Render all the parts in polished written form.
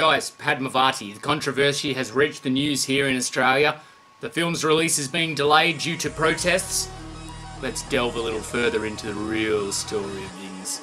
Guys, Padmavati, the controversy has reached the news here in Australia. The film's release is being delayed due to protests. Let's delve a little further into the real story of things.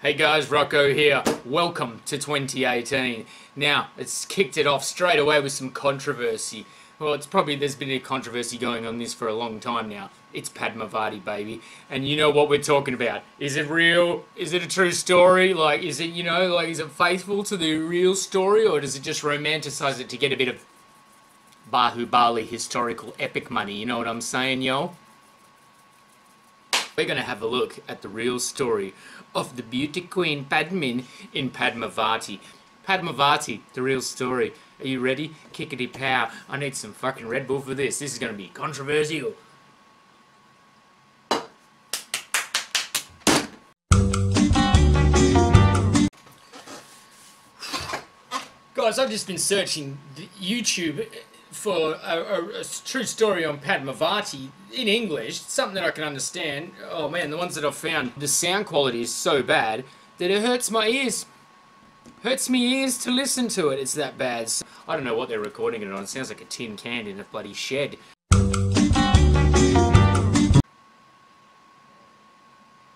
Hey guys, Rocco here. Welcome to 2018. Now, it's kicked it off straight away with some controversy. Well, there's been a controversy going on this for a long time now. It's Padmavati, baby. And you know what we're talking about. Is it real? Is it a true story? Is it faithful to the real story? Or does it just romanticize it to get a bit of Bahubali historical epic money? You know what I'm saying, yo? We're going to have a look at the real story of the beauty queen Padmin in Padmavati. Padmavati, the real story. Are you ready? Kickity pow. I need some fucking Red Bull for this. This is going to be controversial. Guys, I've just been searching YouTube for a true story on Padmavati in English, something that I can understand. Oh man, the ones that I've found, the sound quality is so bad that it hurts my ears. Hurts me ears to listen to it, it's that bad. So, I don't know what they're recording it on, it sounds like a tin can in a bloody shed.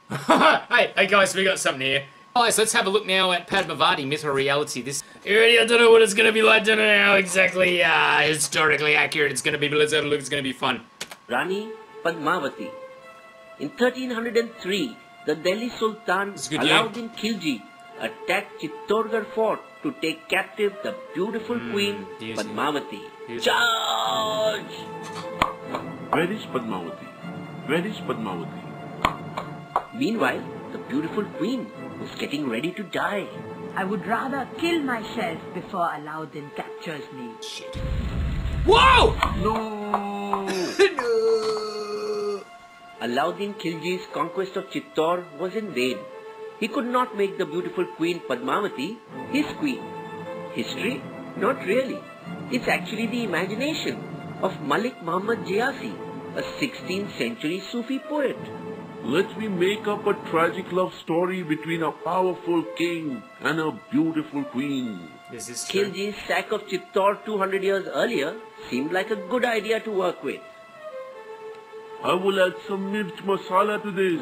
Hey guys, we got something here. Guys, let's have a look now at Padmavati, myth or reality. You ready? I don't know what it's going to be like, don't know how exactly historically accurate it's going to be, but let's have a look, it's going to be fun. Rani Padmavati. In 1303, the Delhi Sultan Alauddin Khilji attacked Chittorgarh fort to take captive the beautiful queen Padmavati. Charge! Where is Padmavati? Where is Padmavati? Meanwhile, the beautiful queen was getting ready to die. I would rather kill myself before Alauddin captures me. Shit. Whoa! No! No! Alauddin Khilji's conquest of Chittor was in vain. He could not make the beautiful queen Padmavati his queen. History? Not really. It's actually the imagination of Malik Muhammad Jayasi, a 16th century Sufi poet. Let me make up a tragic love story between a powerful king and a beautiful queen. Is this true? Khilji's sack of Chittor 200 years earlier seemed like a good idea to work with. I will add some mirch masala to this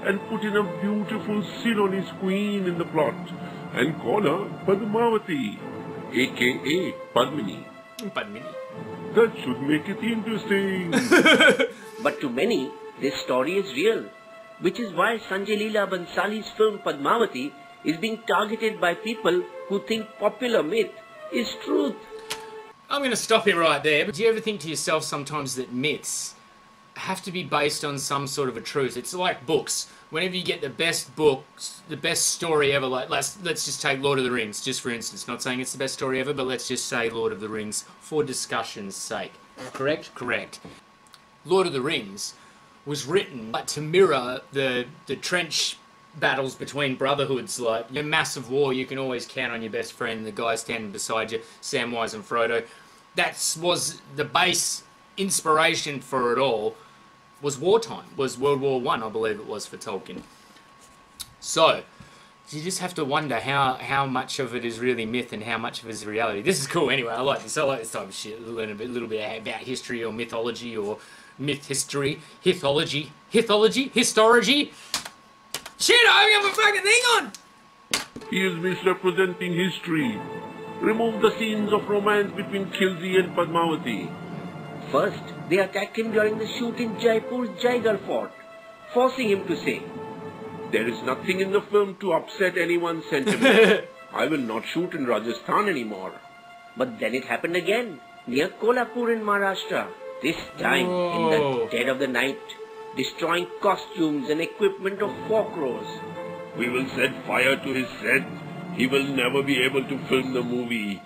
and put in a beautiful Ceylonese queen in the plot and call her Padmavati, aka Padmini. Padmini. That should make it interesting. But to many, this story is real, which is why Sanjay Leela Bansali's film Padmavati is being targeted by people who think popular myth is truth. I'm going to stop it right there. But do you ever think to yourself sometimes that myths have to be based on some sort of a truth? It's like books. Whenever you get the best books, the best story ever, like let's just take Lord of the Rings, just for instance. Not saying it's the best story ever, but let's just say Lord of the Rings for discussion's sake. Correct? Correct. Lord of the Rings was written to mirror the trench battles between brotherhoods, like a massive war. You can always count on your best friend, the guy standing beside you, Samwise and Frodo. That was the base inspiration for it all. Was wartime, was World War I believe it was for Tolkien. So you just have to wonder how much of it is really myth and how much of it is reality. This is cool anyway. I like this type of shit. Learn a little bit about history or mythology or myth history, histology. Shit, I have a fucking thing on! He is misrepresenting history. Remove the scenes of romance between Khilji and Padmavati. First, they attacked him during the shoot in Jaipur's Jaigarh fort, forcing him to say, "There is nothing in the film to upset anyone's sentiment. I will not shoot in Rajasthan anymore." But then it happened again, near Kolhapur in Maharashtra, this time in the dead of the night, destroying costumes and equipment of 4 crores. "We will set fire to his set. He will never be able to film the movie."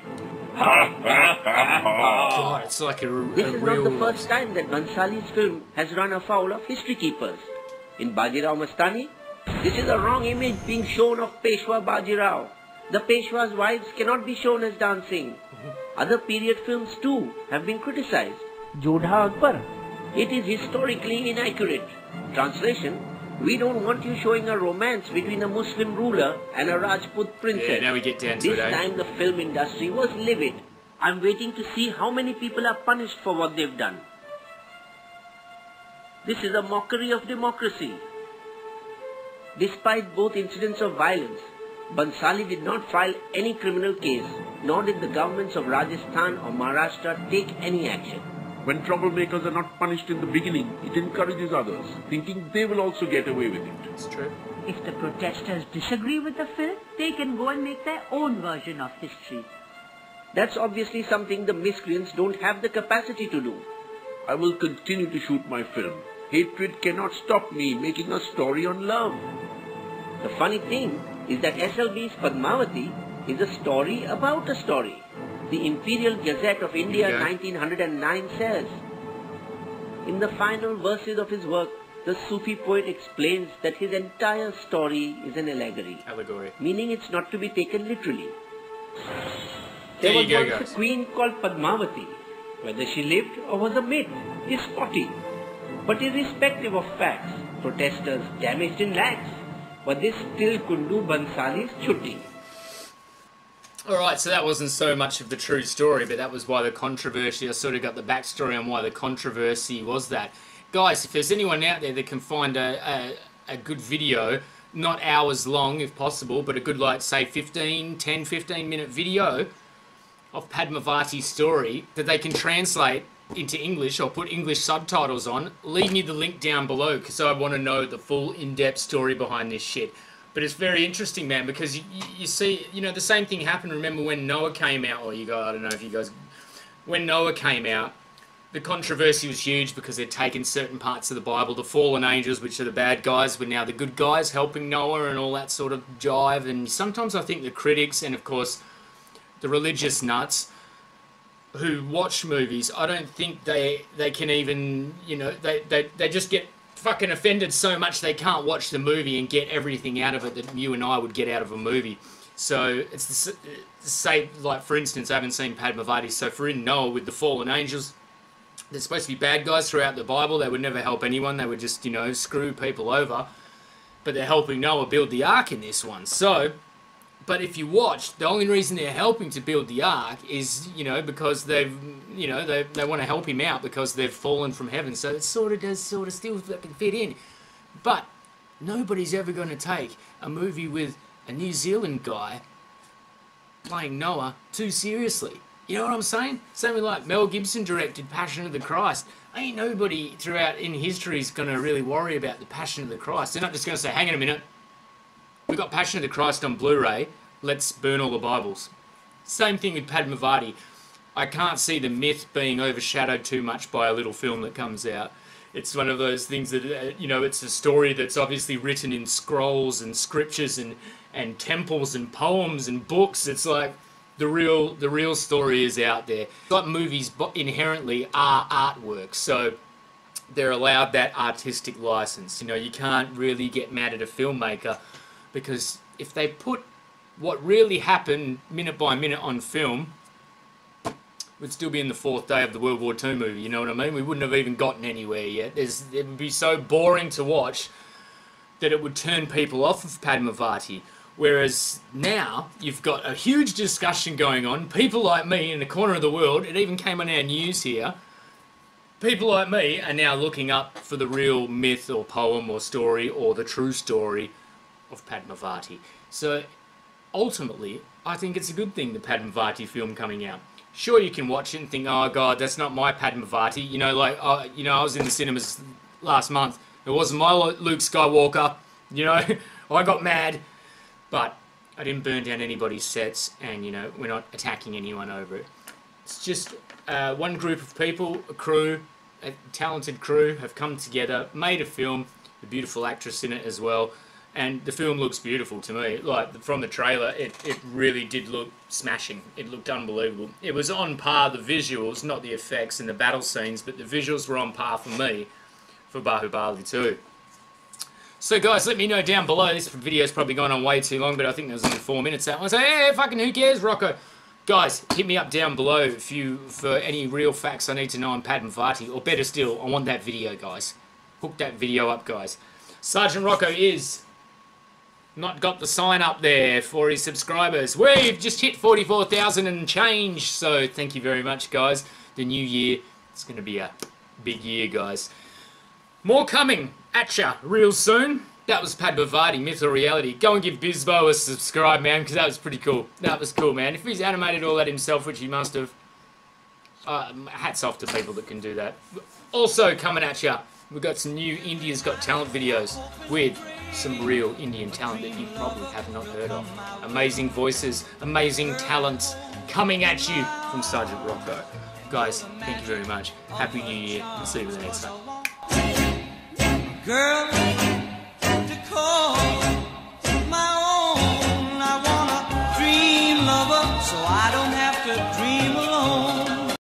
God, it's like This is not the first time that Bansali's film has run afoul of history keepers. In Bajirao Mastani, this is a wrong image being shown of Peshwa Bajirao. The Peshwa's wives cannot be shown as dancing. Other period films too have been criticized. Jodha Akbar. It is historically inaccurate. Translation: we don't want you showing a romance between a Muslim ruler and a Rajput princess. Yeah, now we get down to This it, eh? time the film industry was livid. I'm waiting to see how many people are punished for what they've done. This is a mockery of democracy. Despite both incidents of violence, Bhansali did not file any criminal case, nor did the governments of Rajasthan or Maharashtra take any action. When troublemakers are not punished in the beginning, it encourages others, thinking they will also get away with it. It's true. If the protesters disagree with the film, they can go and make their own version of history. That's obviously something the miscreants don't have the capacity to do. I will continue to shoot my film. Hatred cannot stop me making a story on love. The funny thing is that SLB's Padmavati is a story about a story. The Imperial Gazette of India Yeah. 1909 says, in the final verses of his work, the Sufi poet explains that his entire story is an allegory, Allegory. meaning it's not to be taken literally. There There you was go, once guys. a queen called Padmavati. Whether she lived or was a myth is spotty. But irrespective of facts, protesters damaged in lakhs, but they still couldn't do Bhansali's chutti. Alright, so that wasn't so much of the true story, but that was why the controversy, I sort of got the backstory on why the controversy was that. Guys, if there's anyone out there that can find a good video, not hours long if possible, but a good, like, say, 10, 15 minute video of Padmavati's story that they can translate into English or put English subtitles on, leave me the link down below because I want to know the full in-depth story behind this shit. But it's very interesting, man, because you see, you know, the same thing happened. Remember when Noah came out, or you guys, I don't know if you guys, when Noah came out, the controversy was huge because they'd taken certain parts of the Bible, the fallen angels, which are the bad guys, were now the good guys helping Noah and all that sort of jive. And sometimes I think the critics and, of course, the religious nuts who watch movies, I don't think they can even, you know, they just get fucking offended so much they can't watch the movie and get everything out of it that you and I would get out of a movie. So it's the same, like, for instance, I haven't seen Padmavati, so for in Noah with the fallen angels, they're supposed to be bad guys throughout the Bible. They would never help anyone. They would just, you know, screw people over. But they're helping Noah build the ark in this one. So, but if you watch, the only reason they're helping to build the ark is, you know, because they've, you know, they want to help him out because they've fallen from heaven. So it sort of does sort of still fucking fit in. But nobody's ever going to take a movie with a New Zealand guy playing Noah too seriously. You know what I'm saying? Same with, like, Mel Gibson directed Passion of the Christ. Ain't nobody throughout in history is going to really worry about the Passion of the Christ. They're not just going to say, hang on a minute, we got Passion of the Christ on Blu-ray, let's burn all the Bibles. Same thing with Padmavati. I can't see the myth being overshadowed too much by a little film that comes out. It's one of those things that, you know, it's a story that's obviously written in scrolls and scriptures and temples and poems and books. It's like the real story is out there. Like movies inherently are artwork, so they're allowed that artistic license. You know, you can't really get mad at a filmmaker because if they put what really happened minute by minute on film, we'd still be in the fourth day of the World War II movie, you know what I mean? We wouldn't have even gotten anywhere yet. It would be so boring to watch that it would turn people off of Padmavati. Whereas now, you've got a huge discussion going on. People like me in the corner of the world, it even came on our news here, people like me are now looking up for the real myth or poem or story or the true story of Padmavati. So, ultimately, I think it's a good thing, the Padmavati film coming out. Sure, you can watch it and think, oh God, that's not my Padmavati. You know, like, you know, I was in the cinemas last month. It wasn't my Luke Skywalker. You know, I got mad. But I didn't burn down anybody's sets, and, you know, we're not attacking anyone over it. It's just one group of people, a crew, a talented crew, have come together, made a film, a beautiful actress in it as well, and the film looks beautiful to me. Like, from the trailer, it really did look smashing. It looked unbelievable. It was on par, the visuals, not the effects and the battle scenes, but the visuals were on par for me for Bahubali 2. So guys, let me know down below. This video's probably gone on way too long, but I think there was only 4 minutes out. I say, hey, fucking who cares, Rocco? Guys, hit me up down below for any real facts I need to know on Padmavati, or better still, I want that video, guys. Hook that video up, guys. Sergeant Rocco is not got the sign up there for his subscribers. We've just hit 44,000 and change, so thank you very much, guys. The new year, it's going to be a big year, guys. More coming at ya real soon. That was Padmavati, Myth or Reality. Go and give Bizbo a subscribe, man, because that was pretty cool. That was cool, man. If he's animated all that himself, which he must have, hats off to people that can do that. Also coming at ya, we've got some new India's Got Talent videos with some real Indian talent that you probably have not heard of. Amazing voices, amazing talents coming at you from Sergeant Rocco. Guys, thank you very much. Happy New Year, and see you the next time. Girl, to call